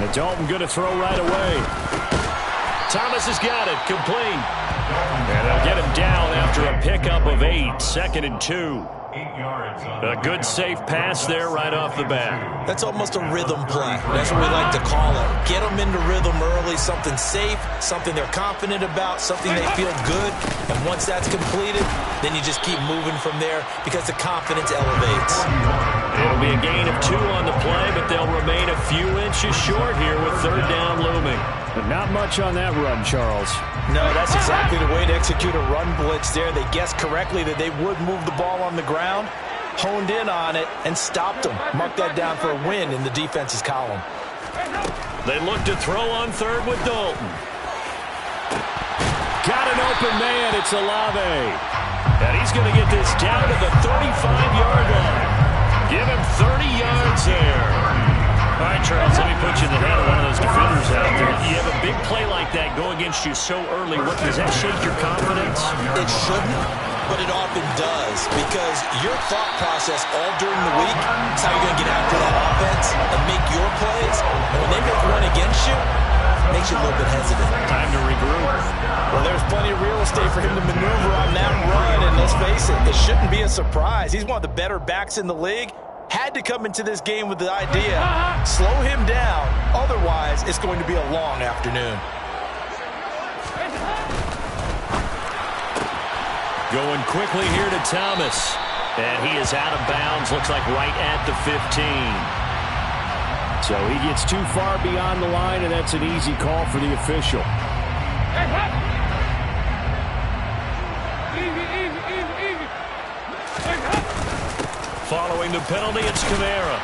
And Dalton going to throw right away. Thomas has got it. Complete. And they'll get him down after a pickup of 8. 2nd and 2. A good safe pass there right off the bat. That's almost a rhythm play. That's what we like to call it. Get them into rhythm early, something safe, something they're confident about, something they feel good. And once that's completed, then you just keep moving from there because the confidence elevates. It'll be a gain of 2 on the play, but they'll remain a few inches short here with 3rd down looming. But not much on that run, Charles. No, that's exactly the way to execute a run blitz there. They guessed correctly that they would move the ball on the ground, honed in on it, and stopped them. Mark that down for a win in the defense's column. They look to throw on 3rd with Dalton. Got an open man. It's Olave. And he's going to get this down to the 35-yard line. Give him 30 yards there. All right, Charles, let me put you in the head of one of those defenders out there. You have a big play like that go against you so early. Does that shake your confidence? It shouldn't, but it often does, because your thought process all during the week is how you're going to get after that offense and make your plays. And when they make one against you, it makes you a little bit hesitant. Time to regroup. Well, there's plenty of real estate for him to maneuver on that run, and let's face it, it shouldn't be a surprise. He's one of the better backs in the league. Had to come into this game with the idea, slow him down, otherwise it's going to be a long afternoon. Going quickly here to Thomas. And he is out of bounds, looks like right at the 15. So he gets too far beyond the line, and that's an easy call for the official. Following the penalty, it's Kamara.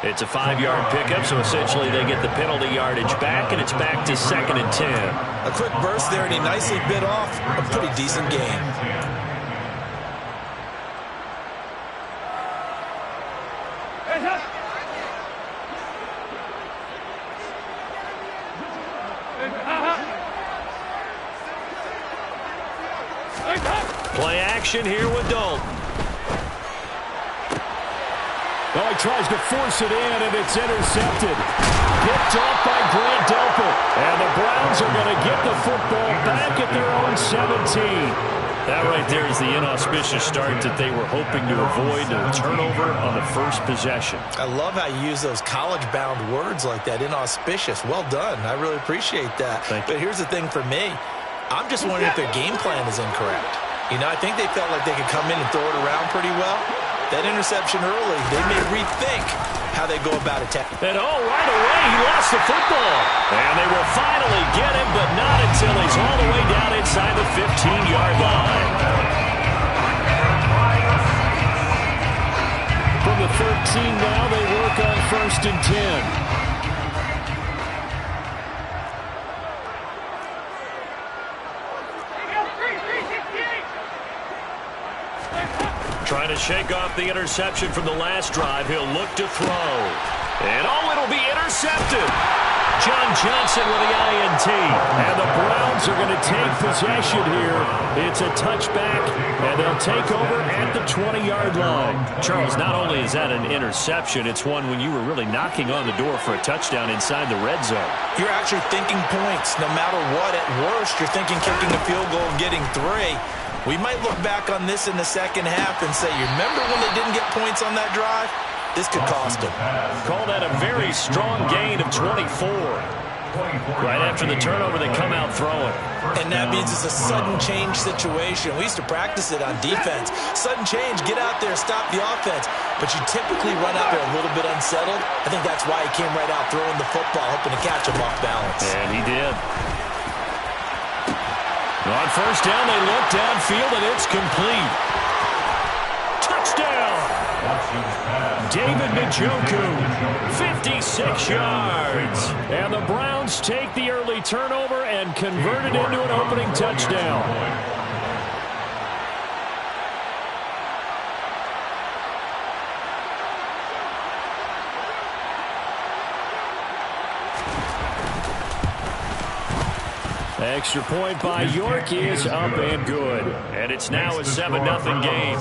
It's a 5-yard pickup, so essentially they get the penalty yardage back, and it's back to 2nd and 10. A quick burst there, and he nicely bit off a pretty decent game. Play action here with Dalton. Oh, he tries to force it in, and it's intercepted. Picked off by Grant Delpit. And the Browns are going to get the football back at their own 17. That right there is the inauspicious start that they were hoping to avoid, a turnover on the first possession. I love how you use those college-bound words like that, inauspicious. Well done. I really appreciate that. But here's the thing for me. I'm just wondering if their game plan is incorrect. You know, I think they felt like they could come in and throw it around pretty well. That interception early, they may rethink how they go about attacking. And right away, he lost the football. And they will finally get him, but not until he's all the way down inside the 15-yard line. From the 13 now, they work on 1st and 10. Trying to shake off the interception from the last drive. He'll look to throw. And it'll be intercepted. John Johnson with the INT. And the Browns are going to take possession here. It's a touchback, and they'll take over at the 20-yard line. Charles, not only is that an interception, it's one when you were really knocking on the door for a touchdown inside the red zone. You're actually thinking points. No matter what, at worst, you're thinking kicking a field goal and getting 3. We might look back on this in the second half and say, you remember when they didn't get points on that drive? This could cost them. Call that a very strong gain of 24. Right after the turnover, they come out throwing. And that means it's a sudden change situation. We used to practice it on defense. Sudden change, get out there, stop the offense. But you typically run out there a little bit unsettled. I think that's why he came right out throwing the football, hoping to catch him off balance. And he did. On 1st down, they look downfield, and it's complete. Touchdown! David Njoku, 56 yards. And the Browns take the early turnover and convert it into an opening touchdown. Extra point by York is up and good. And it's now a 7-0 game.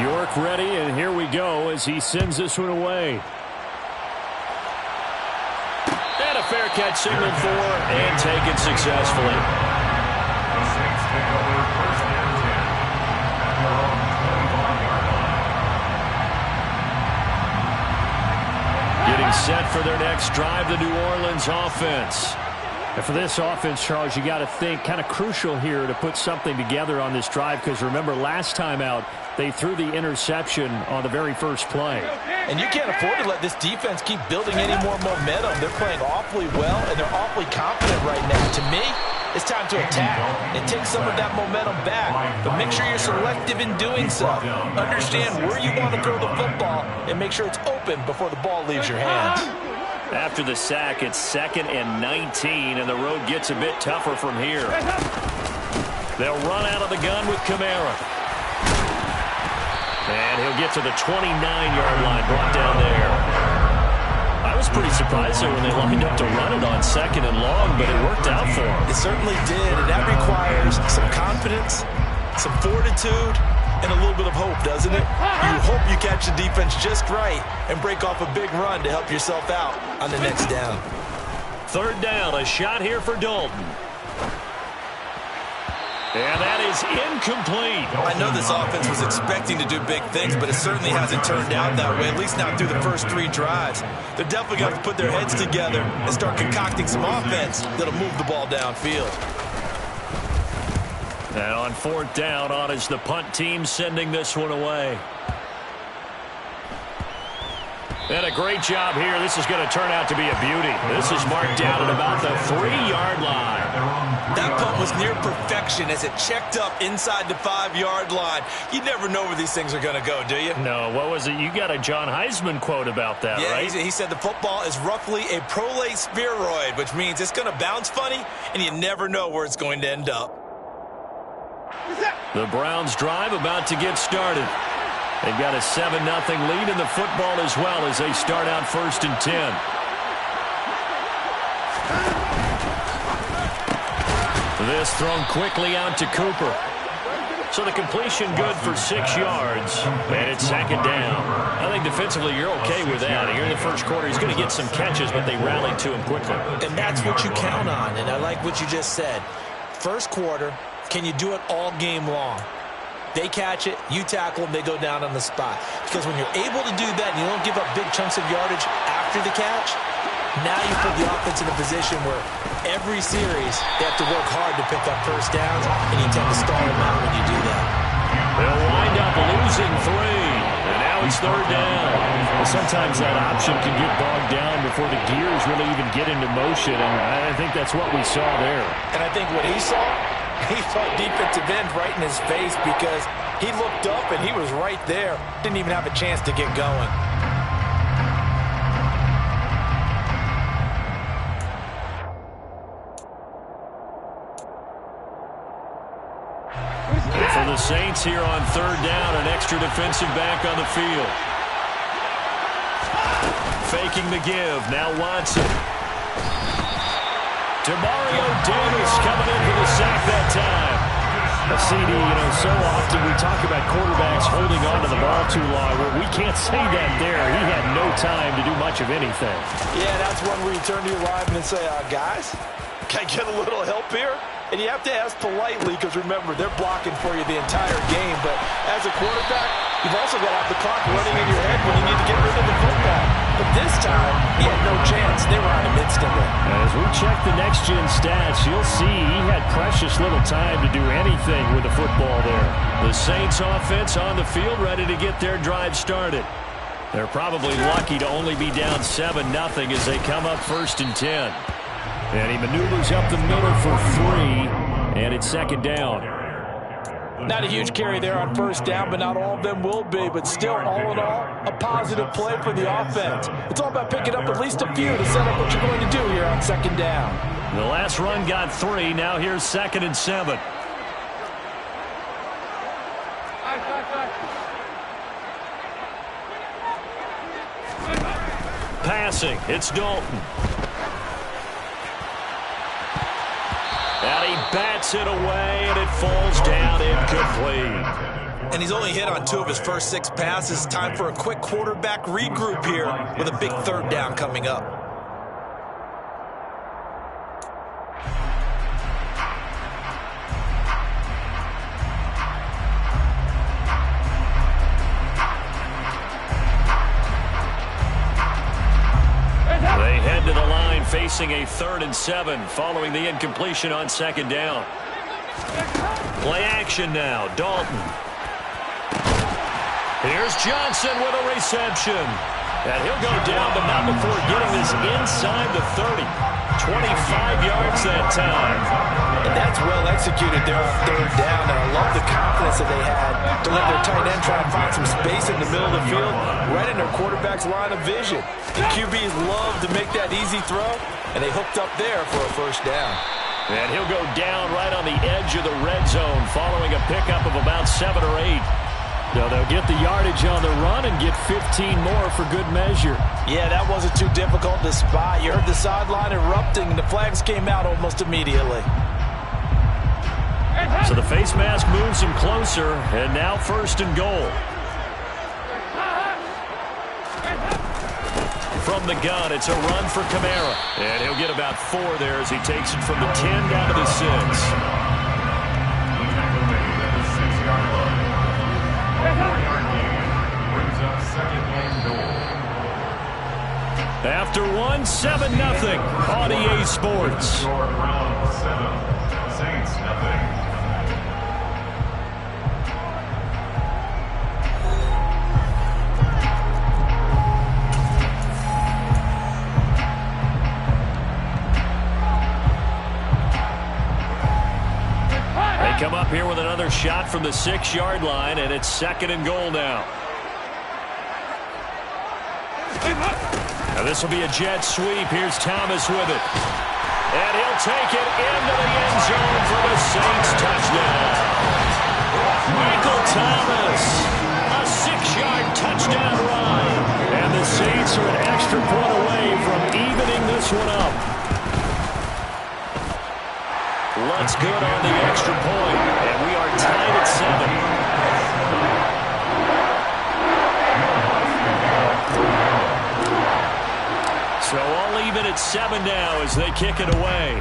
York ready, and here we go as he sends this one away. And a fair catch signaled for and taken successfully. Getting set for their next drive, the New Orleans offense. And for this offense, Charles, you got to think kind of crucial here to put something together on this drive, because remember last time out they threw the interception on the very first play. And you can't afford to let this defense keep building any more momentum. They're playing awfully well, and they're awfully confident right now. To me, it's time to attack and take some of that momentum back. But make sure you're selective in doing so. Understand where you want to throw the football and make sure it's open before the ball leaves your hands. After the sack, it's 2nd and 19, and the road gets a bit tougher from here. They'll run out of the gun with Kamara. And he'll get to the 29-yard line, brought down there. I was pretty surprised there when they lined up to run it on 2nd and long, but it worked out for them. It certainly did, and that requires some confidence, some fortitude, and a little bit of hope, doesn't it? You hope you catch the defense just right and break off a big run to help yourself out on the next down. 3rd down, a shot here for Dalton. And that is incomplete. I know this offense was expecting to do big things, but it certainly hasn't turned out that way, at least not through the first 3 drives. They're definitely going to put their heads together and start concocting some offense that'll move the ball downfield. And on 4th down, on is the punt team sending this one away. And a great job here. This is going to turn out to be a beauty. This is marked down at about the 3-yard line. That punt was near perfection as it checked up inside the 5-yard line. You never know where these things are going to go, do you? No, what was it? You got a John Heisman quote about that, right? Yeah, he said the football is roughly a prolate spheroid, which means it's going to bounce funny, and you never know where it's going to end up. The Browns drive about to get started. They've got a 7-0 lead in the football as well as they start out 1st and 10. This thrown quickly out to Cooper. So the completion good for 6 yards, and it's 2nd down. I think defensively you're okay with that. Here in the first quarter, he's going to get some catches, but they rallied to him quickly. And that's what you count on, and I like what you just said. First quarter, can you do it all game long? They catch it, you tackle them, they go down on the spot. Because when you're able to do that and you don't give up big chunks of yardage after the catch, now you put the offense in a position where every series they have to work hard to pick up first downs, and you tend to stall them out when you do that. They'll wind up losing 3, and now it's 3rd down. Well, sometimes that option can get bogged down before the gears really even get into motion, and I think that's what we saw there. And I think what he saw defensive end right in his face, because he looked up and he was right there. Didn't even have a chance to get going. For the Saints here on 3rd down, an extra defensive back on the field. Faking the give, now Watson. Demario Davis coming in for the sack that time. CD, so often we talk about quarterbacks holding on to the ball too long. Well, we can't say that there. He had no time to do much of anything. Yeah, that's one where you turn to your lineman and say, guys, can I get a little help here? And you have to ask politely, because remember, they're blocking for you the entire game. But as a quarterback, you've also got to have the clock running in your head when you need to get rid of the football. But this time, he had no chance. They were on him instantly. As we check the next-gen stats, you'll see he had precious little time to do anything with the football there. The Saints offense on the field ready to get their drive started. They're probably lucky to only be down 7-0 as they come up 1st and 10. And he maneuvers up the middle for 3, and it's 2nd down. Not a huge carry there on 1st down, but not all of them will be. But still, all in all, a positive play for the offense. It's all about picking up at least a few to set up what you're going to do here on 2nd down. The last run got 3. Now here's 2nd and 7. Passing, it's Dalton. And he bats it away, and it falls down incomplete. And he's only hit on 2 of his first 6 passes. Time for a quick quarterback regroup here with a big 3rd down coming up. They head to the line facing a 3rd and 7 following the incompletion on 2nd down. Play action now. Dalton. Here's Johnson with a reception. And he'll go down, but not before getting this inside the 30. 25 yards that time. And that's well executed there on 3rd down. And I love the confidence that they had to let their tight end try to find some space in the middle of the field, right in their quarterback's line of vision. The QBs love to make that easy throw, and they hooked up there for a 1st down. And he'll go down right on the edge of the red zone following a pickup of about 7 or 8. So they'll get the yardage on the run and get 15 more for good measure. Yeah, that wasn't too difficult to spot. You heard the sideline erupting, and the flags came out almost immediately. So the face mask moves him closer, and now 1st and goal. From the gun, it's a run for Kamara. And he'll get about 4 there as he takes it from the 10 down to the 6. After 1, 7-0 on EA Sports. They come up here with another shot from the 6-yard line, and it's 2nd and goal now. Now this will be a jet sweep. Here's Thomas with it. And he'll take it into the end zone for the Saints touchdown. Michael Thomas, a 6-yard touchdown run. And the Saints are an extra point away from evening this one up. Looks good on the extra point. And we are tied at 7. So all even at 7 now as they kick it away.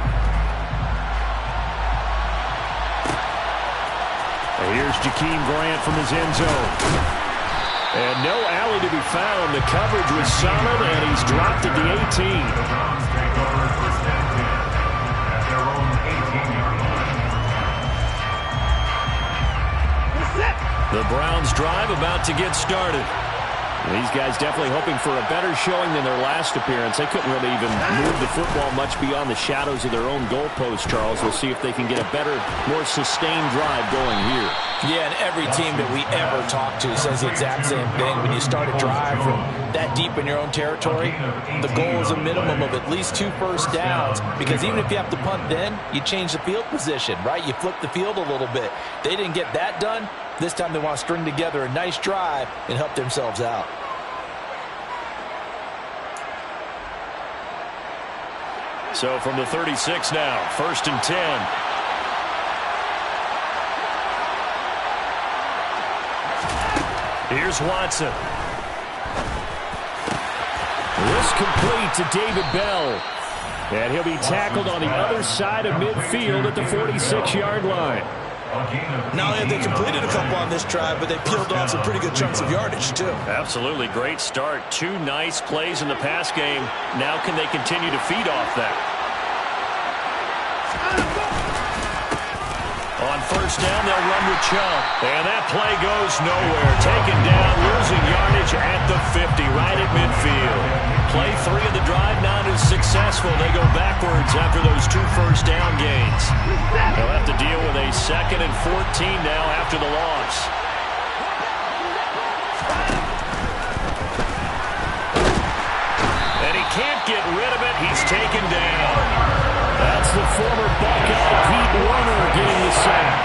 And here's Jakeem Grant from his end zone. And no alley to be found. The coverage was solid, and he's dropped at the 18. The Browns drive about to get started. These guys definitely hoping for a better showing than their last appearance. They couldn't really even move the football much beyond the shadows of their own goalpost, Charles. We'll see if they can get a better, more sustained drive going here. Yeah, and every team that we ever talk to says the exact same thing. When you start a drive from that deep in your own territory, the goal is a minimum of at least 2 first downs, because even if you have to punt then, you change the field position, right? You flip the field a little bit. They didn't get that done. This time they want to string together a nice drive and help themselves out. So from the 36 now, 1st and 10. Here's Watson. This complete to David Bell. And he'll be tackled on the other side of midfield at the 46-yard line. Not only have they completed a couple on this drive, but they peeled off some pretty good chunks of yardage, too. Absolutely. Great start. 2 nice plays in the pass game. Now can they continue to feed off that? On 1st down, they'll run with Chubb. And that play goes nowhere. Taken down, losing yardage at the 50, right at midfield. Play 3 of the drive not as successful. They go backwards after those 2 first down gains. They'll have to deal with a 2nd and 14 now after the loss. And he can't get rid of it. He's taken down. That's the former Buckeye Pete Warner getting the sack.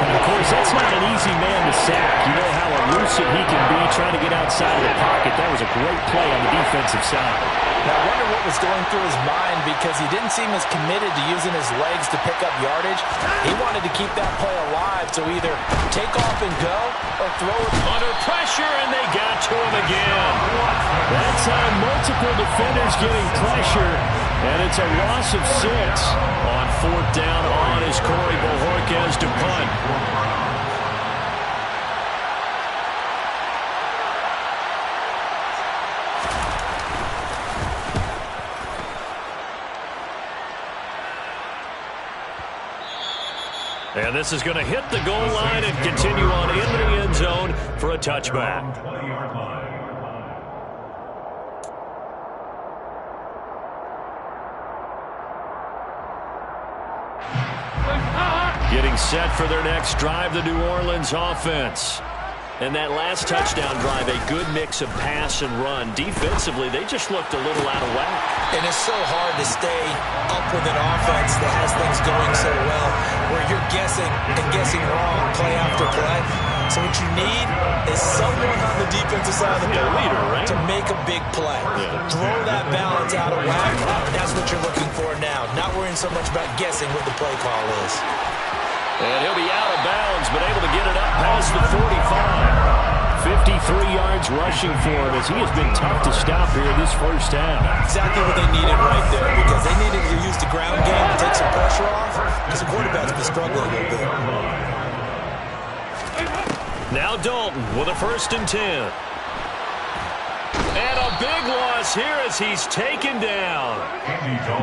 And of course, that's not an easy man to sack. You know how elusive he can be trying to get outside of the pocket. That was a great play on the defensive side. Now, I wonder what was going through his mind because he didn't seem as committed to using his legs to pick up yardage. He wanted to keep that play alive, so either take off and go or throw it under pressure, and they got to him again. That time, multiple defenders getting pressure, and it's a loss of 6. On 4th down on is Corey Bojorquez to punt. And this is going to hit the goal line and continue on into the end zone for a touchback. Getting set for their next drive, the New Orleans offense. And that last touchdown drive, a good mix of pass and run. Defensively, they just looked a little out of whack. And it's so hard to stay up with an offense that has things going so well, where you're guessing and guessing wrong play after play. So what you need is someone on the defensive side of the ball to make a big play. Throw that balance out of whack. That's what you're looking for now. Not worrying so much about guessing what the play call is. And he'll be out of bounds, but able to get it up past the 45. 53 yards rushing for him as he has been tough to stop here this first half. Exactly what they needed right there, because they needed to use the ground game to take some pressure off, because the quarterback's been struggling a little bit. Now Dalton with a 1st and 10. And a big loss here as he's taken down.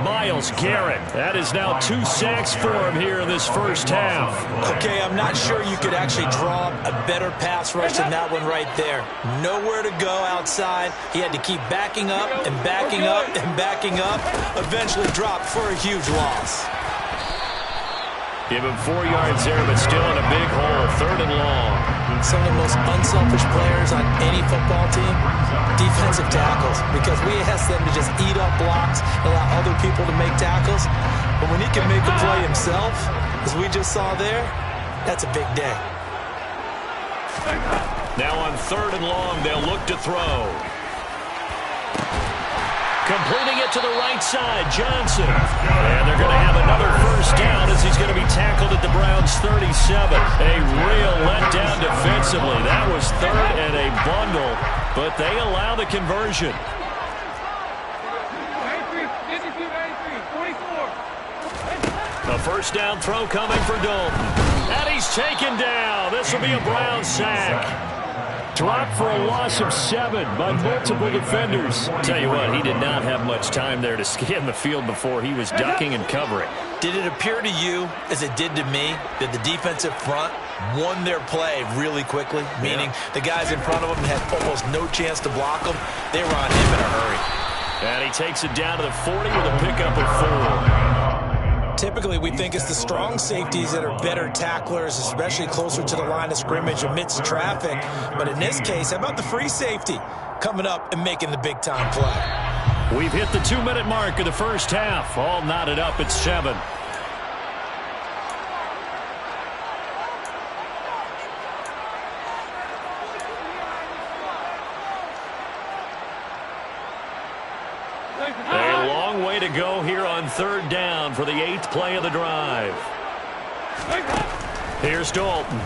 Myles Garrett. That is now 2 sacks for him here in this first half. Okay, I'm not sure you could actually draw a better pass rush than that one right there. Nowhere to go outside. He had to keep backing up and backing up and backing up. Eventually dropped for a huge loss. Give him 4 yards there, but still in a big hole. 3rd and long. Some of the most unselfish players on any football team, defensive tackles, because we ask them to just eat up blocks, allow other people to make tackles. But when he can make a play himself, as we just saw there, that's a big day. Now on 3rd and long, they'll look to throw. Completing it to the right side, Johnson. And they're going to have another first down as he's going to be tackled at the Browns' 37. A real letdown defensively. That was 3rd and a bundle, but they allow the conversion. A first down throw coming for Dalton. And he's taken down. This will be a Browns sack. Dropped for a loss of 7 by multiple defenders. Tell you what, he did not have much time there to scan the field before he was ducking and covering. Did it appear to you, as it did to me, that the defensive front won their play really quickly? Meaning the guys in front of them had almost no chance to block them. They were on him in a hurry. And he takes it down to the 40 with a pickup of 4. Typically, we think it's the strong safeties that are better tacklers, especially closer to the line of scrimmage amidst traffic. But in this case, how about the free safety coming up and making the big-time play? We've hit the 2-minute mark of the first half. All knotted up at 7. A long way to go here on 3rd down for the 8th play of the drive. Here's Dalton.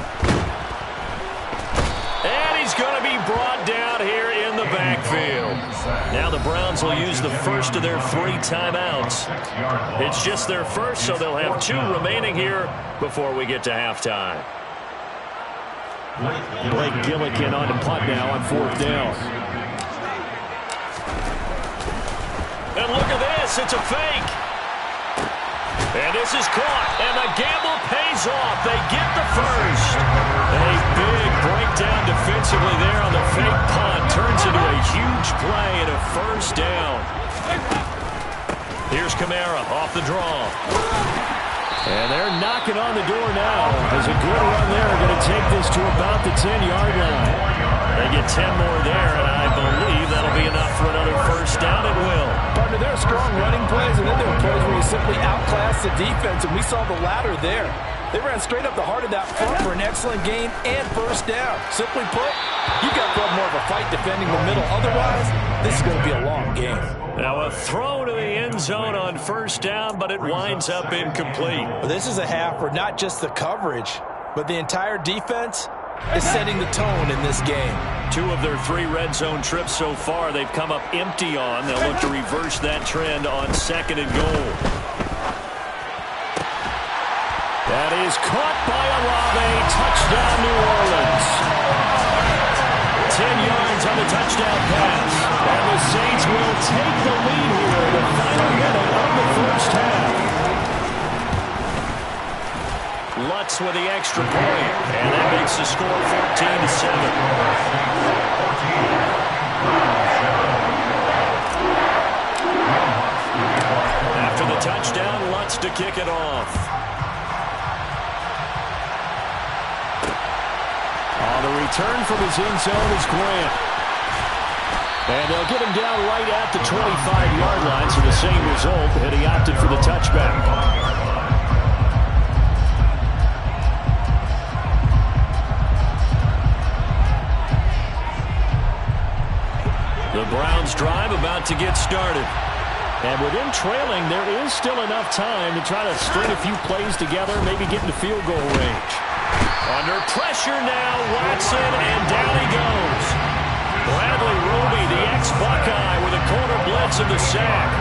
And he's going to be brought down here in the backfield. Now the Browns will use the first of their 3 timeouts. It's just their first, so they'll have 2 remaining here before we get to halftime. Blake Gillikin on to punt now on 4th down. And look at this, it's a fake. And this is caught, and the gamble pays off. They get the first. A big breakdown defensively there on the fake punt. Turns into a huge play and a first down. Here's Kamara off the draw. And they're knocking on the door now. As a good run there, going to take this to about the 10-yard line. They get 10 more there, and I believe that'll be enough for another first down. It will. Partner, there are strong running plays, and then there are plays where you simply outclass the defense, and we saw the latter there. They ran straight up the heart of that front for an excellent gain and first down. Simply put, you've got to put more of a fight defending the middle. Otherwise, this is going to be a long game. Now a throw to the end zone on first down, but it winds up incomplete. Well, this is a half where not just the coverage, but the entire defense is setting the tone in this game. 2 of their 3 red zone trips so far, they've come up empty on. They'll look to reverse that trend on 2nd and goal. That is caught by Olave. Touchdown, New Orleans. 10 yards on the touchdown pass. And the Saints will take the lead here in the final minute of the first half. Lutz with the extra point, and that makes the score 14-7. After the touchdown, Lutz to kick it off. The return from his end zone is Grant. And they'll get him down right at the 25-yard line, so the same result, and he opted for the touchback. The Browns drive about to get started. And with him trailing, there is still enough time to try to string a few plays together, maybe get into field goal range. Under pressure now, Watson, and down he goes. Bradley Roby, the ex-Buckeye, with a corner blitz and the sack.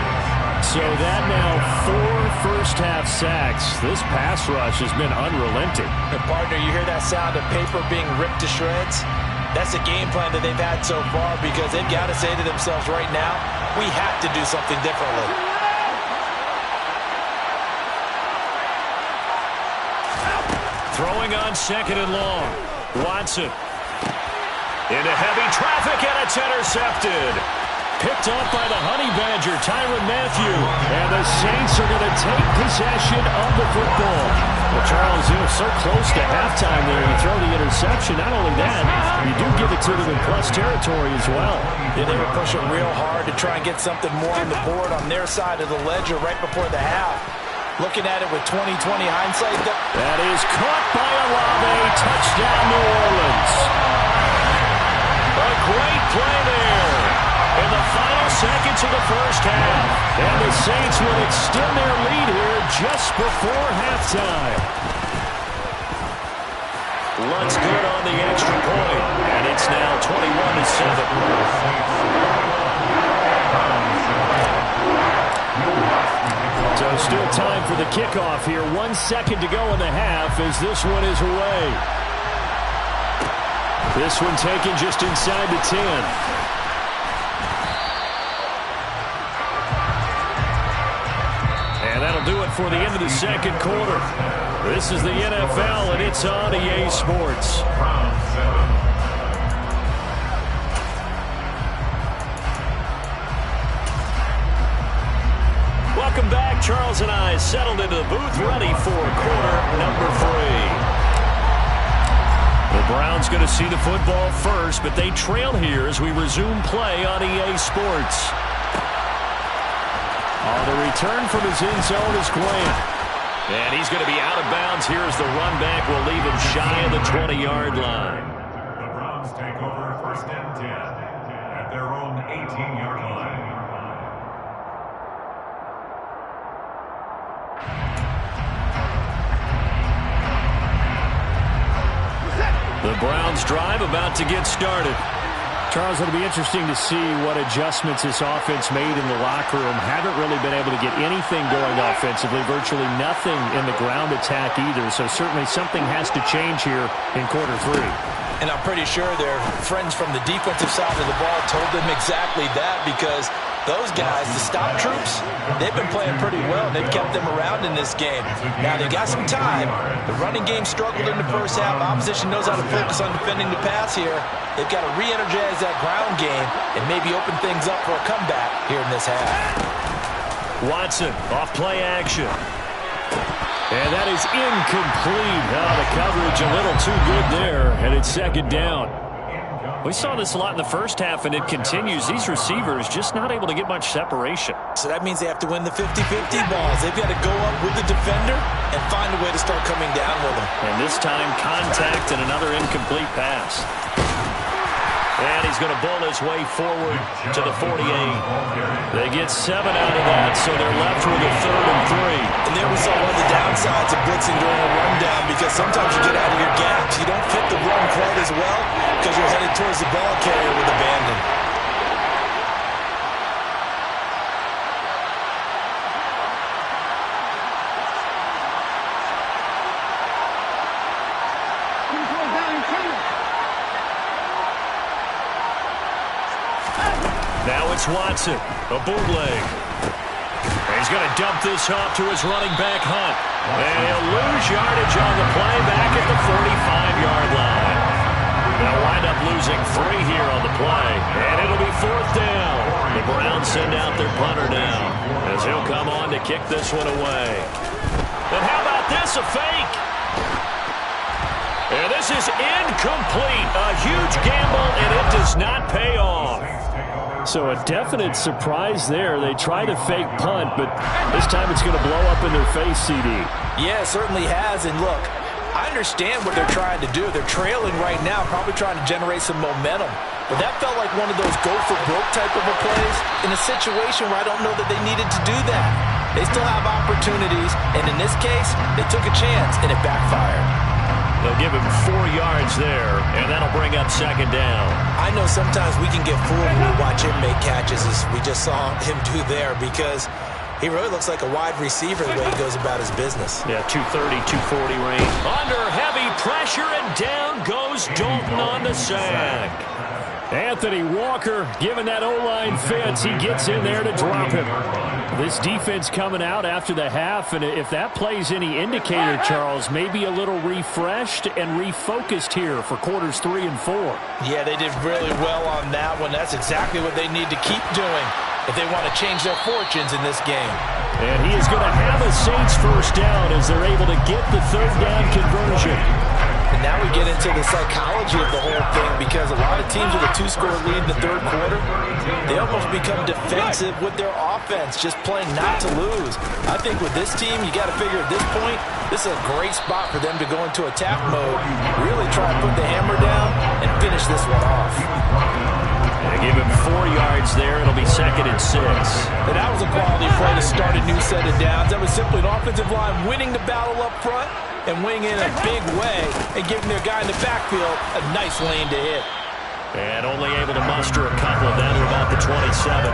So that now 4 first-half sacks. This pass rush has been unrelenting. And partner, you hear that sound of paper being ripped to shreds? That's the game plan that they've had so far, because they've got to say to themselves right now, we have to do something differently. Throwing on 2nd and long. Watson. Into heavy traffic, and it's intercepted. Picked off by the Honey Badger, Tyrann Mathieu. And the Saints are going to take possession of the football. Well, Charles, so close to halftime there. You throw the interception. Not only that, you do give it to them in plus territory as well. Yeah, they were pushing real hard to try and get something more on the board on their side of the ledger right before the half. Looking at it with 20/20 hindsight. That is caught by Olave. Touchdown, New Orleans. A great play there in the final seconds of the first half. And the Saints will extend their lead here just before halftime. Lutz good on the extra point. And it's now 21-7. So still time for the kickoff here. 1 second to go in the half as this one is away. This one taken just inside the 10. And that'll do it for the end of the second quarter. This is the NFL, and it's on EA Sports. Welcome back. Charles and I settled into the booth, ready for quarter number 3. The Browns going to see the football first, but they trail here as we resume play on EA Sports. The return from his end zone is Grant. And he's going to be out of bounds here as the run back will leave him shy of the 20-yard line. The Browns take over 1st and 10 at their own 18-yard line. The Browns drive about to get started. Charles, it'll be interesting to see what adjustments this offense made in the locker room. Haven't really been able to get anything going offensively, virtually nothing in the ground attack either. So certainly something has to change here in quarter 3. And I'm pretty sure their friends from the defensive side of the ball told them exactly that, because those guys, the stop troops, they've been playing pretty well. They've kept them around in this game. Now, they got some time. The running game struggled in the first half. Opposition knows how to focus on defending the pass here. They've got to re-energize that ground game and maybe open things up for a comeback here in this half. Watson, off play action. And that is incomplete. The coverage a little too good there, and it's 2nd down. We saw this a lot in the first half, and it continues. These receivers just not able to get much separation. So that means they have to win the 50-50 balls. They've got to go up with the defender and find a way to start coming down with them. And this time, contact and another incomplete pass. And he's going to bull his way forward to the 48. They get 7 out of that, so they're left with a 3rd and 3. And there we saw one of the downsides of blitzing during a rundown, because sometimes you get out of your gaps. You don't fit the run quite as well because you're headed towards the ball carrier with abandon. Now it's Watson, a bootleg. He's going to dump this off to his running back, Hunt. And he'll lose yardage on the play back at the 45-yard line. They'll wind up losing 3 here on the play. And it'll be 4th down. The Browns send out their punter now, as he'll come on to kick this one away. And how about this, a fake? And this is incomplete. A huge gamble, and it does not pay off. So a definite surprise there. They try to fake punt, but this time it's going to blow up in their face, CD. Yeah, it certainly has. And look, I understand what they're trying to do. They're trailing right now, probably trying to generate some momentum. But that felt like one of those go-for-broke type of a plays in a situation where I don't know that they needed to do that. They still have opportunities, and in this case, they took a chance, and it backfired. They'll give him 4 yards there, and that'll bring up 2nd down. I know sometimes we can get fooled when we watch him make catches, as we just saw him do there, because he really looks like a wide receiver the way he goes about his business. Yeah, 230, 240 range. Under heavy pressure, and down goes Dalton on the sack. Anthony Walker giving that O-line fits. He gets in there to drop him. This defense coming out after the half, and if that plays any indicator, Charles, maybe a little refreshed and refocused here for quarters 3 and 4. Yeah, they did really well on that one. That's exactly what they need to keep doing if they want to change their fortunes in this game. And he is going to have a Saints 1st down as they're able to get the 3rd down conversion. And now we get into the psychology of the whole thing, because a lot of teams with a 2-score lead in the 3rd quarter, they almost become defensive with their offense, just playing not to lose. I think with this team, you got to figure at this point, this is a great spot for them to go into attack mode, really try to put the hammer down and finish this one off. They give him 4 yards there. It'll be 2nd and 6. And that was a quality play to start a new set of downs. That was simply an offensive line winning the battle up front and winning in a big way and giving their guy in the backfield a nice lane to hit. And only able to muster a couple of them at about the 27.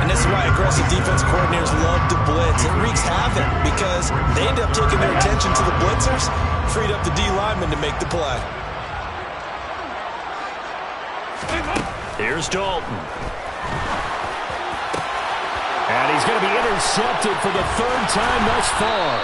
And this is why aggressive defense coordinators love to blitz. It wreaks havoc because they end up taking their attention to the blitzers, freed up the D lineman to make the play. Here's Dalton. And he's going to be intercepted for the 3rd time thus far.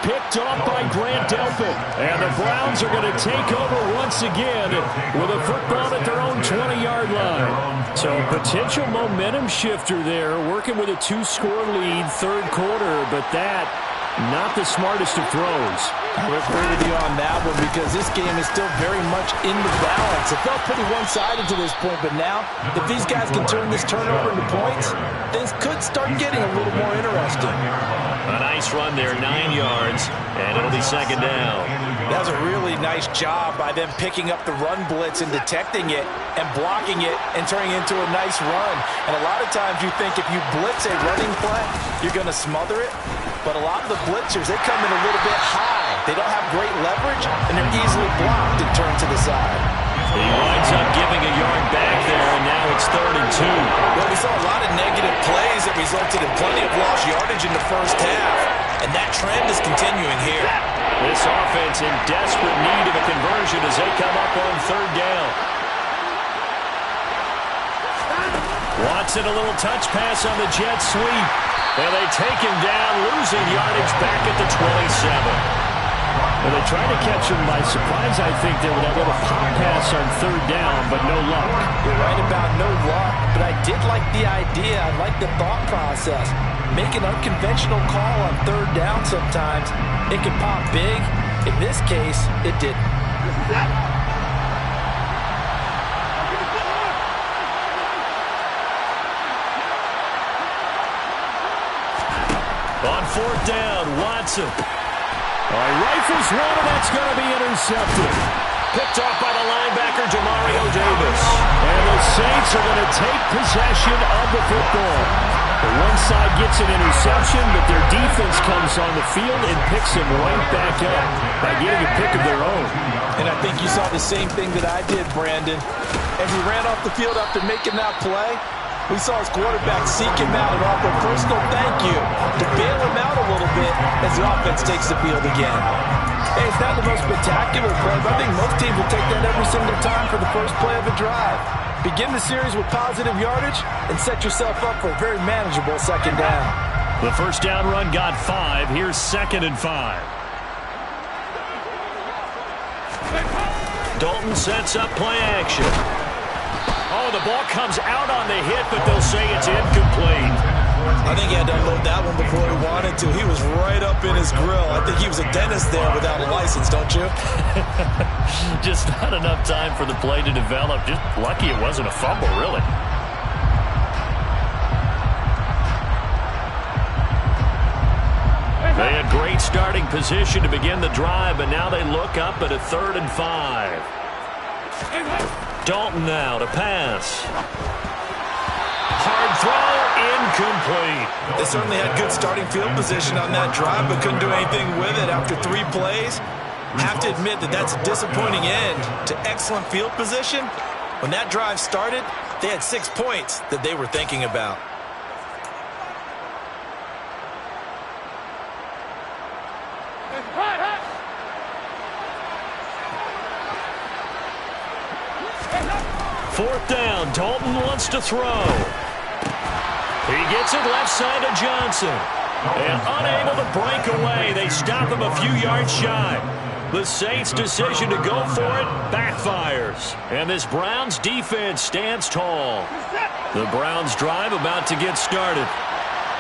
Picked off by Grant Delpit. And the Browns are going to take over once again with a football at their own 20-yard line. So potential momentum shifter there, working with a 2-score lead, 3rd quarter, but that not the smartest of throws. I would agree with you on that one, because this game is still very much in the balance. It felt pretty one-sided to this point, but now, if these guys can turn this turnover into points, things could start getting a little more interesting. A nice run there, 9 yards, and it'll be 2nd down. That was a really nice job by them picking up the run blitz and detecting it and blocking it and turning it into a nice run. And a lot of times you think if you blitz a running play, you're going to smother it. But a lot of the blitzers, they come in a little bit high. They don't have great leverage, and they're easily blocked and turned to the side. He winds up giving a yard back there, and now it's 3rd and 2. Well, we saw a lot of negative plays that resulted in plenty of lost yardage in the first half, and that trend is continuing here. This offense in desperate need of a conversion as they come up on 3rd down. Watson, a little touch pass on the jet sweep. And they take him down, losing yardage back at the 27. Well, they tried to catch him by surprise, I think, there with that little pop pass on 3rd down, but no luck. You're right about no luck, but I did like the idea. I like the thought process. Make an unconventional call on 3rd down sometimes. It can pop big. In this case, it didn't. down. Watson. He rifles one, and that's going to be intercepted. Picked off by the linebacker, Demario Davis. And the Saints are going to take possession of the football. One side gets an interception, but their defense comes on the field and picks them right back up by getting a pick of their own. And I think you saw the same thing that I did, Brandon. As he ran off the field after making that play, we saw his quarterback seek him out and offer a personal thank you to bail him out a little bit as the offense takes the field again. Hey, it's not the most spectacular play, but I think most teams will take that every single time for the first play of a drive. Begin the series with positive yardage and set yourself up for a very manageable second down. The first down run got 5. Here's 2nd and 5. Dalton sets up play action. Oh, the ball comes out on the hit, but they'll say it's incomplete. I think he had to unload that one before he wanted to. He was right up in his grill. I think he was a dentist there without a license, don't you? Just not enough time for the play to develop. Just lucky it wasn't a fumble, really. They had great starting position to begin the drive, but now they look up at a 3rd and 5. Dalton now to pass. Hard throw, incomplete. They certainly had good starting field position on that drive, but couldn't do anything with it after 3 plays. Have to admit that that's a disappointing end to excellent field position. When that drive started, they had 6 points that they were thinking about. Fourth down, Dalton wants to throw. He gets it left side to Johnson. And unable to break away, they stop him a few yards shy. The Saints' decision to go for it backfires. And this Browns defense stands tall. The Browns drive about to get started.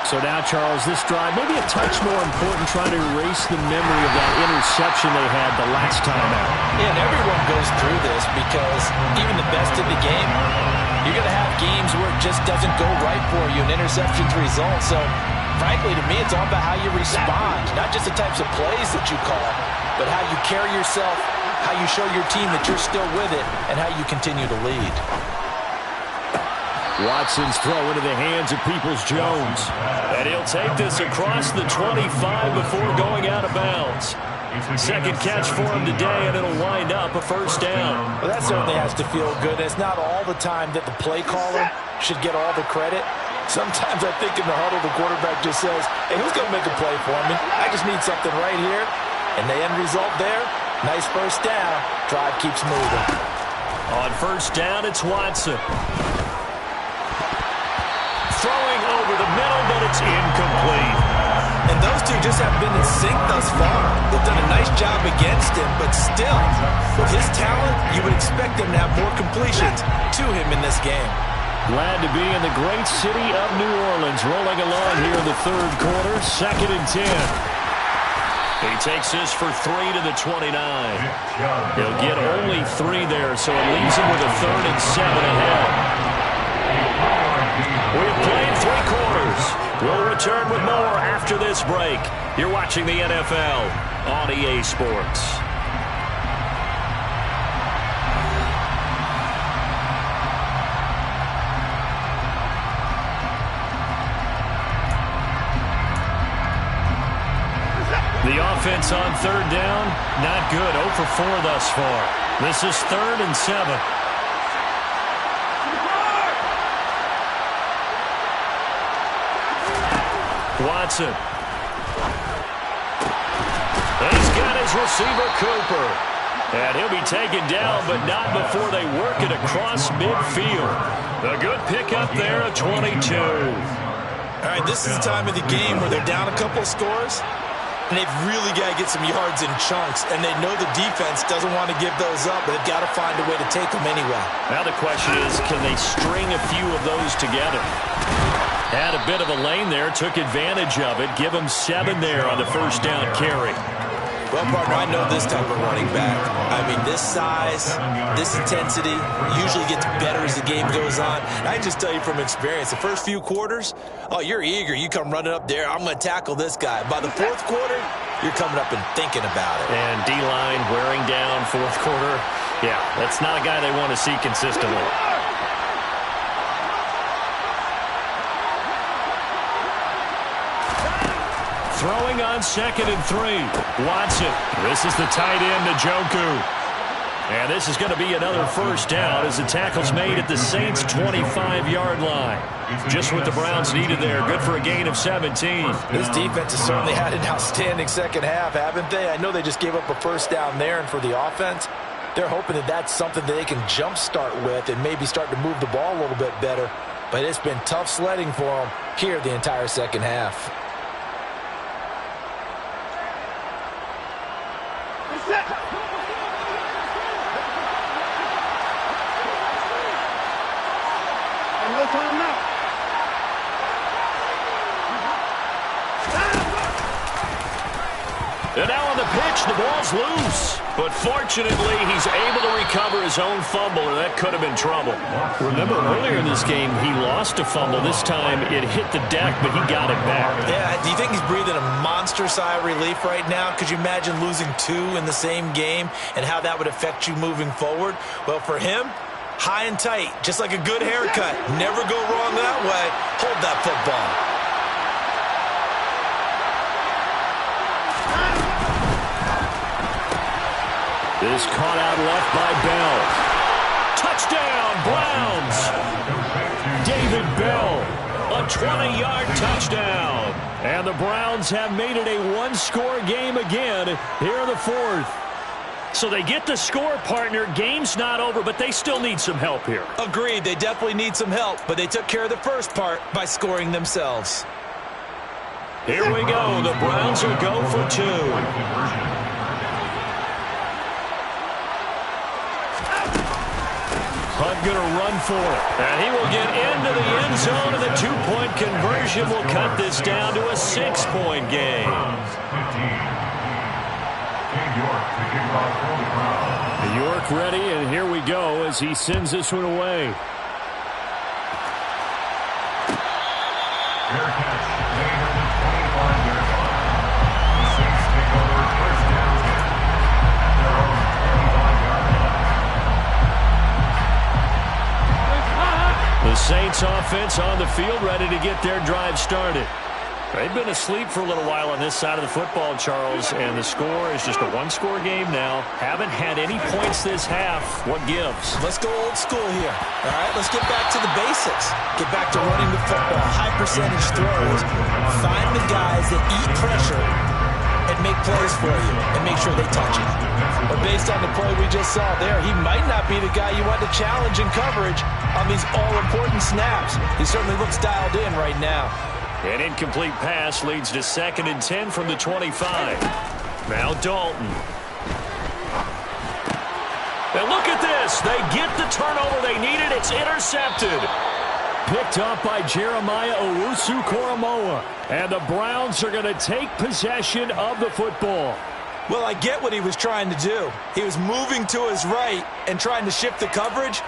So now, Charles, this drive maybe a touch more important, trying to erase the memory of that interception they had the last time out. Yeah, and everyone goes through this because even the best of the game, you're going to have games where it just doesn't go right for you, and interceptions result. So, frankly, to me, it's all about how you respond, not just the types of plays that you call, but how you carry yourself, how you show your team that you're still with it, and how you continue to lead. Watson's throw into the hands of Peoples-Jones. And he'll take this across the 25 before going out of bounds. Second catch for him today, and it'll wind up a first down. Well, that certainly has to feel good. It's not all the time that the play caller should get all the credit. Sometimes I think in the huddle, the quarterback just says, hey, who's going to make a play for me? I just need something right here. And the end result there, nice first down. Drive keeps moving. On first down, it's Watson. Throwing over the middle, but it's incomplete. And those two just haven't been in sync thus far. They've done a nice job against him, but still, with his talent, you would expect them to have more completions to him in this game. Glad to be in the great city of New Orleans, rolling along here in the third quarter, 2nd and 10. He takes this for 3 to the 29. He'll get only 3 there, so it leaves him with a 3rd and 7 ahead. We've played 3 quarters. We'll return with more after this break. You're watching the NFL on EA Sports. The offense on third down, not good. 0 for 4 thus far. This is 3rd and 7. Watson. He's got his receiver, Cooper. And he'll be taken down, but not before they work it across midfield. A good pickup there, a 22. All right, this is the time of the game where they're down a couple scores, and they've really got to get some yards in chunks, and they know the defense doesn't want to give those up, but they've got to find a way to take them anyway. Now the question is, can they string a few of those together? Had a bit of a lane there, took advantage of it. Give him 7 there on the first down carry. Well, partner, I know this type of running back. I mean, this size, this intensity usually gets better as the game goes on. And I just tell you from experience, the first few quarters, oh, you're eager. You come running up there, I'm going to tackle this guy. By the fourth quarter, you're coming up and thinking about it. And D-line wearing down fourth quarter. Yeah, that's not a guy they want to see consistently. Throwing on 2nd and 3. Watson. This is the tight end, Njoku. And this is going to be another first down as the tackle's made at the Saints' 25-yard line. Just what the Browns needed there. Good for a gain of 17. This defense has certainly had an outstanding second half, haven't they? I know they just gave up a first down there, and for the offense, they're hoping that that's something that they can jumpstart with and maybe start to move the ball a little bit better. But it's been tough sledding for them here the entire second half. And now on the pitch, the ball's loose. But fortunately, he's able to recover his own fumble, and that could have been trouble. Remember, earlier in this game, he lost a fumble. This time, it hit the deck, but he got it back. Yeah, do you think he's breathing a monster sigh of relief right now? Could you imagine losing 2 in the same game and how that would affect you moving forward? Well, for him, high and tight, just like a good haircut. Never go wrong that way. Hold that football. This caught out left by Bell. Touchdown, Browns! David Bell, a 20-yard touchdown. And the Browns have made it a one-score game again here in the fourth. So they get the score, partner. Game's not over, but they still need some help here. Agreed, they definitely need some help, but they took care of the first part by scoring themselves. Here we go. The Browns will go for 2. Hunt going to run for it. And he will get into the end zone, and the 2-point conversion will cut this down to a 6-point game. York ready, and here we go as he sends this one away. The Saints offense on the field ready to get their drive started. They've been asleep for a little while on this side of the football, Charles, and the score is just a one-score game now. Haven't had any points this half. What gives? Let's go old school here. All right, let's get back to the basics. Get back to running the football, high-percentage throws. Find the guys that eat pressure and make plays for you and make sure they touch it. But based on the play we just saw there, he might not be the guy you want to challenge in coverage on these all-important snaps. He certainly looks dialed in right now. An incomplete pass leads to 2nd and 10 from the 25. Now Dalton. And look at this. They get the turnover they needed. It's intercepted. Picked up by Jeremiah Owusu-Koramoah. And the Browns are going to take possession of the football. Well, I get what he was trying to do. He was moving to his right and trying to shift the coverage,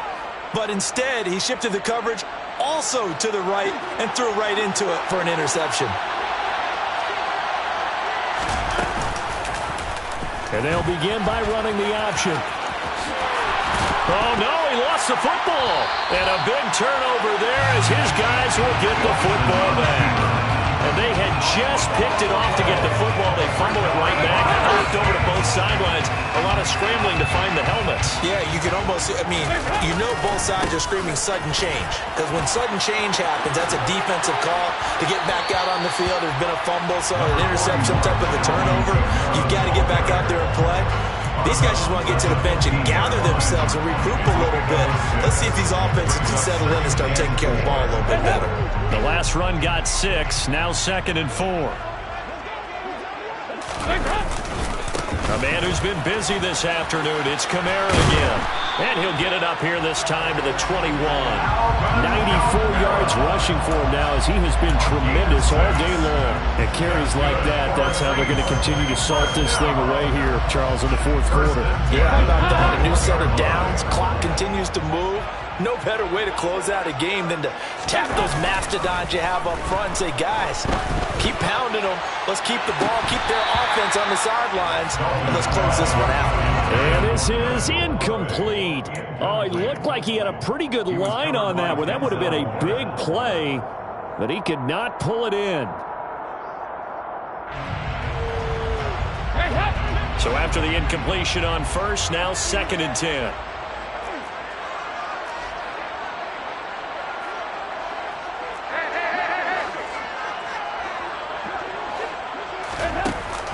but instead he shifted the coverage also to the right and threw right into it for an interception. And they'll begin by running the option. Oh, no, he lost the football. And a big turnover there as his guys will get the football back. And they had just picked it off to get the football. They fumble it right back. I looked over to both sidelines. A lot of scrambling to find the helmets. Yeah, you can almost, I mean, you know both sides are screaming sudden change. Because when sudden change happens, that's a defensive call to get back out on the field. There's been a fumble, so an interception, some type of a turnover. You've got to get back out there and play. These guys just want to get to the bench and gather themselves and regroup a little bit. Let's see if these offenses can settle in and start taking care of the ball a little bit better. The last run got 6, now 2nd and 4. A man who's been busy this afternoon, it's Kamara again. And he'll get it up here this time to the 21. 94 yards rushing for him now as he has been tremendous all day long. And carries like that, that's how they're going to continue to salt this thing away here, Charles, in the fourth quarter. Yeah, how about that? A new set of downs. Clock continues to move. No better way to close out a game than to tap those mastodons you have up front and say, guys, keep pounding them. Let's keep the ball, keep their offense on the sidelines, and let's close this one out. And this is incomplete. Oh, it looked like he had a pretty good line on that one. That would have been a big play, but he could not pull it in. So after the incompletion on first, now 2nd and 10.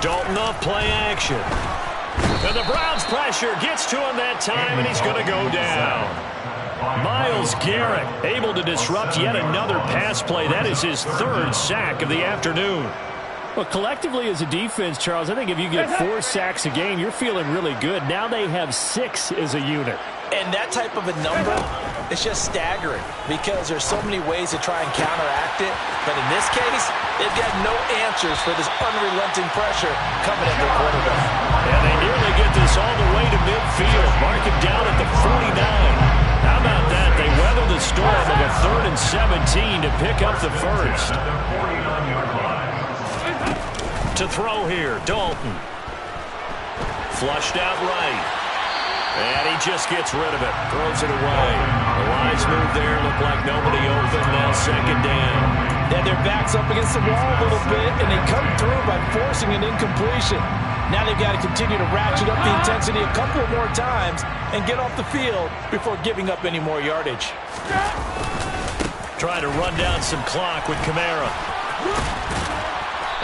Dalton off play action. And the Browns pressure gets to him that time, and he's going to go down. Myles Garrett able to disrupt yet another pass play. That is his 3rd sack of the afternoon. Well, collectively as a defense, Charles, I think if you get 4 sacks a game, you're feeling really good. Now they have 6 as a unit. And that type of a number is just staggering because there's so many ways to try and counteract it. But in this case, they've got no answers for this unrelenting pressure coming at their quarterback. And they nearly get this all the way to midfield. Mark it down at the 49. How about that? They weather the storm of a 3rd and 17 to pick up the first. To throw here, Dalton. Flushed out right. And he just gets rid of it. Throws it away. The lines move there. Look like nobody open. Now 2nd down. Yeah, their back's up against the wall a little bit, and they come through by forcing an incompletion. Now they've got to continue to ratchet up the intensity a couple more times and get off the field before giving up any more yardage. Trying to run down some clock with Kamara.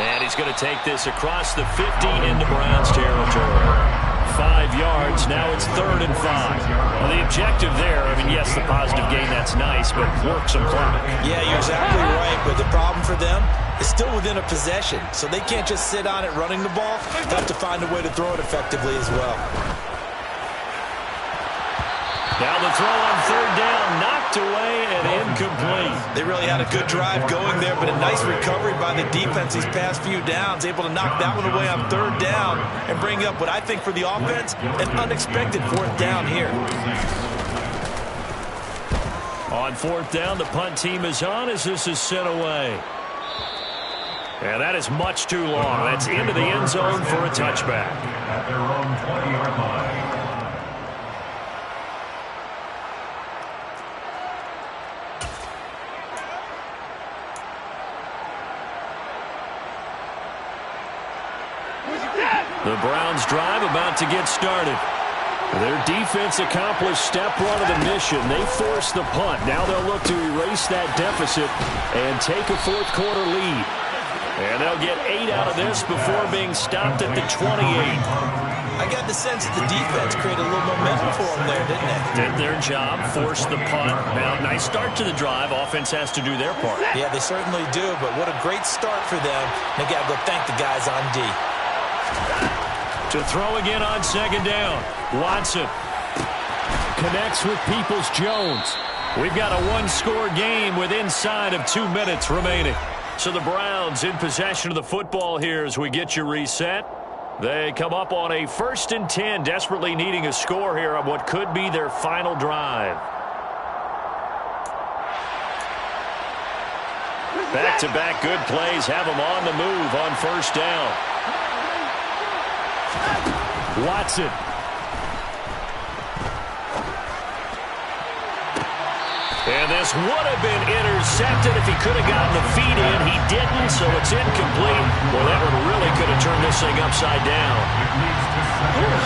And he's going to take this across the 15 into Browns territory. 5 yards. Now it's 3rd and 5. Well, the objective there, I mean, yes, the positive gain, that's nice, but work some clock. Yeah, you're exactly right, but the problem for them is still within a possession, so they can't just sit on it running the ball. They have to find a way to throw it effectively as well. Now the throw on 3rd down, knocked away and incomplete. They really had a good drive going there, but a nice recovery by the defense these past few downs, able to knock that one away on 3rd down and bring up what I think for the offense, an unexpected 4th down here. On 4th down, the punt team is on as this is sent away. And that is much too long. That's into the end zone for a touchback. At their own 20-yard line. The Browns drive about to get started. Their defense accomplished step 1 of the mission. They forced the punt. Now they'll look to erase that deficit and take a 4th quarter lead. And they'll get 8 out of this before being stopped at the 28. I got the sense that the defense created a little momentum for them there, didn't they? Did their job, forced the punt. Now, nice start to the drive. Offense has to do their part. Yeah, they certainly do, but what a great start for them. They got to go thank the guys on D. To throw again on 2nd down. Watson connects with Peoples-Jones. We've got a 1-score game with inside of 2 minutes remaining. So the Browns in possession of the football here as we get you reset. They come up on a 1st and 10, desperately needing a score here on what could be their final drive. Back-to-back good plays have them on the move on 1st down. Watson. And this would have been intercepted if he could have gotten the feet in. He didn't, so it's incomplete. Well, that one really could have turned this thing upside down.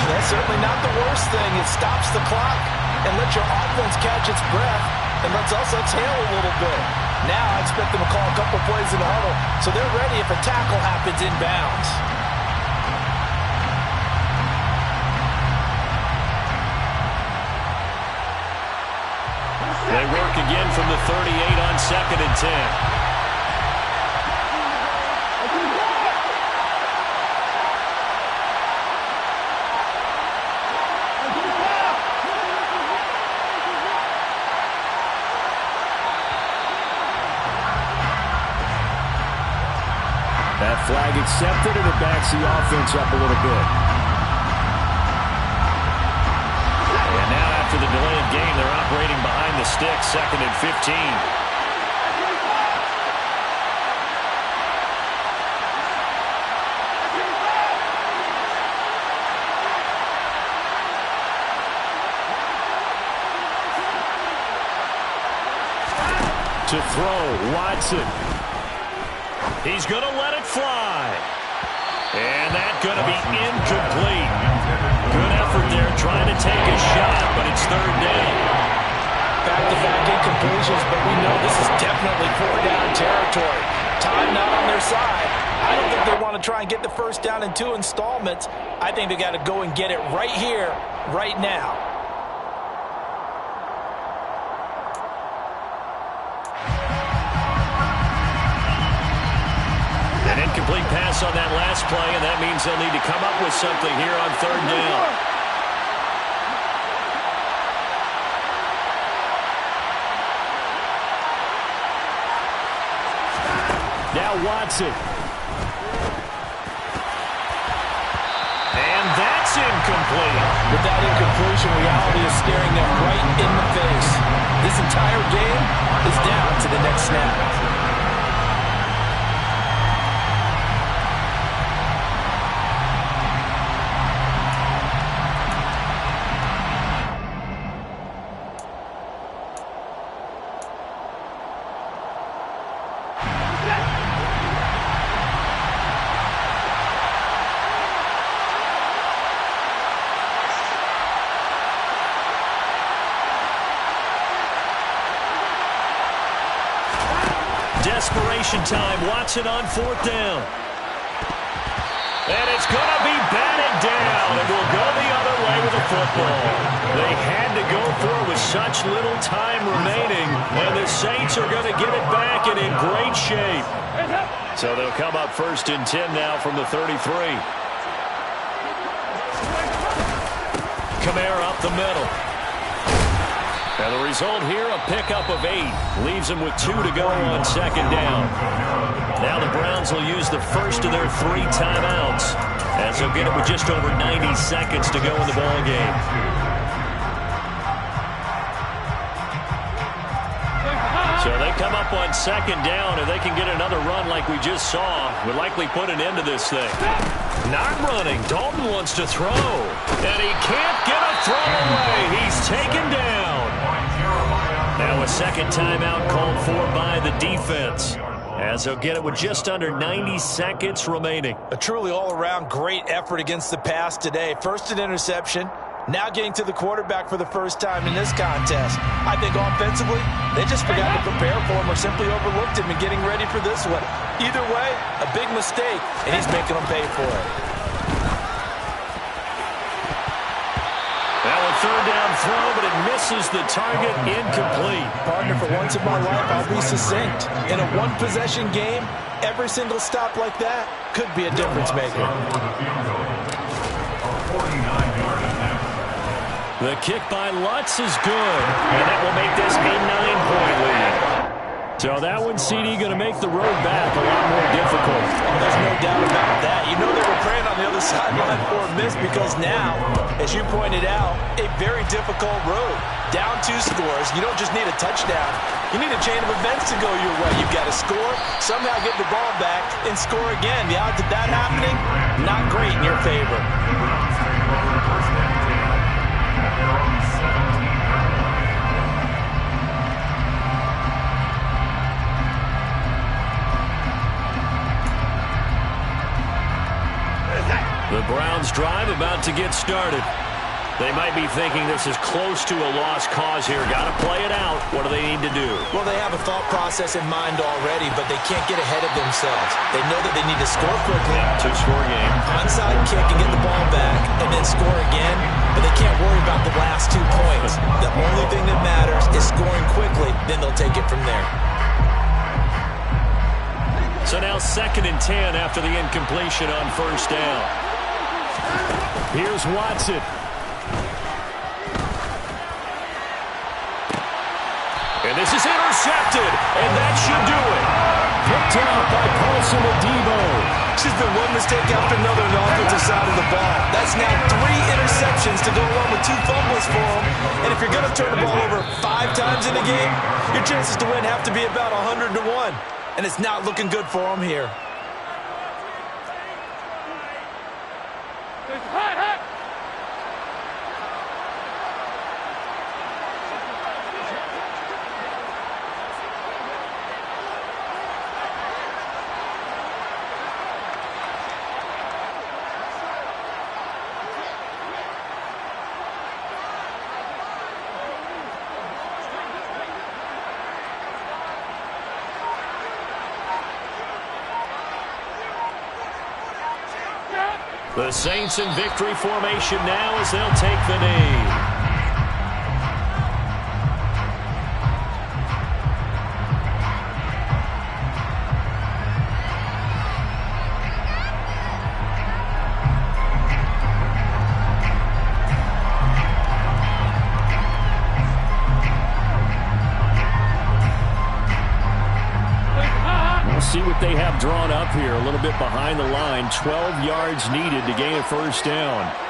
That's certainly not the worst thing. It stops the clock and lets your offense catch its breath and lets us exhale a little bit. Now I expect them to call a couple plays in the huddle so they're ready if a tackle happens inbounds. They work again from the 38 on 2nd and 10. Flag accepted, and it backs the offense up a little bit. And now after the delay of game, they're operating behind the sticks, 2nd and 15. To throw, Watson. He's going to let it fly. And that's going to be incomplete. Good effort there trying to take a shot, but it's 3rd down. Back-to-back incompletions, but we know this is definitely 4th-down territory. Time not on their side. I don't think they want to try and get the 1st down in 2 installments. I think they got to go and get it right here, right now. An incomplete pass on that last play, and that means they'll need to come up with something here on 3rd down. Now Watson. And that's incomplete. With that incompletion, reality is staring them right in the face. This entire game is down to the next snap. Desperation time. Watson on 4th down. And it's going to be batted down. It will go the other way with the football. They had to go for it with such little time remaining. And the Saints are going to get it back and in great shape. So they'll come up 1st and 10 now from the 33. Kamara up the middle. And the result here, a pickup of 8. Leaves them with 2 to go on 2nd down. Now the Browns will use the first of their 3 timeouts, as they'll get it with just over 90 seconds to go in the ball game. So they come up on 2nd down. If they can get another run like we just saw, would likely put an end to this thing. Not running. Dalton wants to throw. And he can't get a throw away. He's taken down. Now a 2nd timeout called for by the defense, as they'll get it with just under 90 seconds remaining. A truly all-around great effort against the pass today. First an interception, now getting to the quarterback for the first time in this contest. I think offensively, they just forgot to prepare for him or simply overlooked him in getting ready for this one. Either way, a big mistake, and he's making them pay for it. Now a 3rd down throw, but it misses the target, incomplete. Partner, for once in my life, I'll be succinct. In a 1-possession game, every single stop like that could be a difference maker. The kick by Lutz is good, and that will make this a 9-point lead. So that one, CD, going to make the road back a lot more difficult. There's no doubt about that. You know they were praying on the other sideline for a miss, because now, as you pointed out, a very difficult road. Down 2 scores. You don't just need a touchdown. You need a chain of events to go your way. You've got to score, somehow get the ball back, and score again. The odds of that happening, not great in your favor. The Browns drive about to get started. They might be thinking this is close to a lost cause here. Got to play it out. What do they need to do? Well, they have a thought process in mind already, but they can't get ahead of themselves. They know that they need to score quickly. 2-score game. Onside kick and get the ball back, and then score again. But they can't worry about the last 2 points. The only thing that matters is scoring quickly. Then they'll take it from there. So now 2nd and 10 after the incompletion on 1st down. Here's Watson. And this is intercepted, and that should do it. Picked up by Paulson Adebo. It's just been one mistake after another on the offensive side of the ball. That's now 3 interceptions to go along with 2 fumbles for him. And if you're going to turn the ball over 5 times in a game, your chances to win have to be about 100 to 1. And it's not looking good for him here. The Saints in victory formation now as they'll take the knee. See what they have drawn up here. A little bit behind the line. 12 yards needed to gain a first down.